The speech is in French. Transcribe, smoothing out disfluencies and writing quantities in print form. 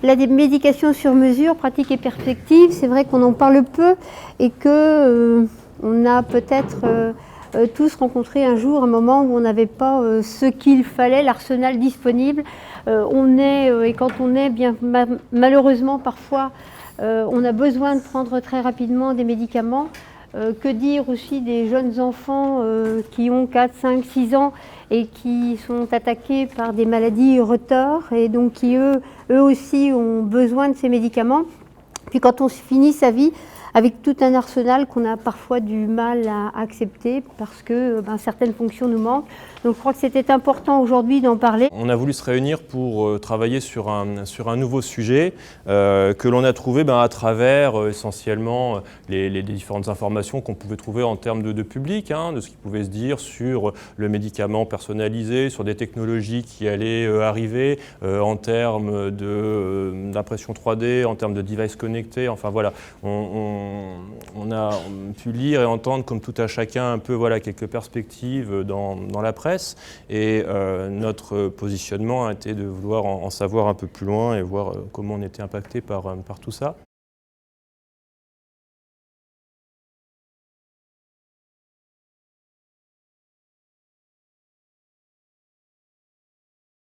La médication sur mesure, pratique et perspective, c'est vrai qu'on en parle peu et que on a peut-être tous rencontré un jour un moment où on n'avait pas ce qu'il fallait, l'arsenal disponible. Et quand on est bien malheureusement parfois, on a besoin de prendre très rapidement des médicaments. Que dire aussi des jeunes enfants qui ont 4, 5, 6 ans et qui sont attaqués par des maladies retors et donc qui eux aussi ont besoin de ces médicaments. Puis quand on finit sa vie avec tout un arsenal qu'on a parfois du mal à accepter parce que certaines fonctions nous manquent. Donc je crois que c'était important aujourd'hui d'en parler. On a voulu se réunir pour travailler sur un nouveau sujet que l'on a trouvé à travers essentiellement les différentes informations qu'on pouvait trouver en termes de public, de ce qui pouvait se dire sur le médicament personnalisé, sur des technologies qui allaient arriver en termes d'impression 3D, en termes de devices connectés, enfin voilà. On a pu lire et entendre comme tout à chacun un peu quelques perspectives dans la presse et notre positionnement a été de vouloir en savoir un peu plus loin et voir comment on était impacté par tout ça.